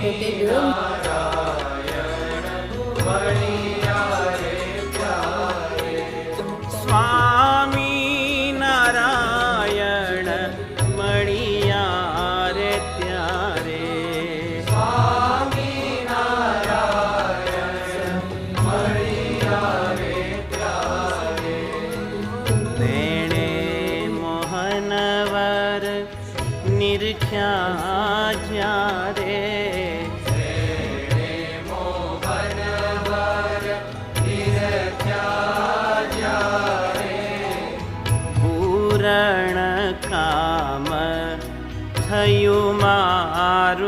તો તે બહુ સ્વામી નારાયણ મળ્યા રે ત્યારે, સ્વામી નારાયણ મળ્યા રે ત્યારે, તેણે મોહનવર નિરખ્યા જ્યારે,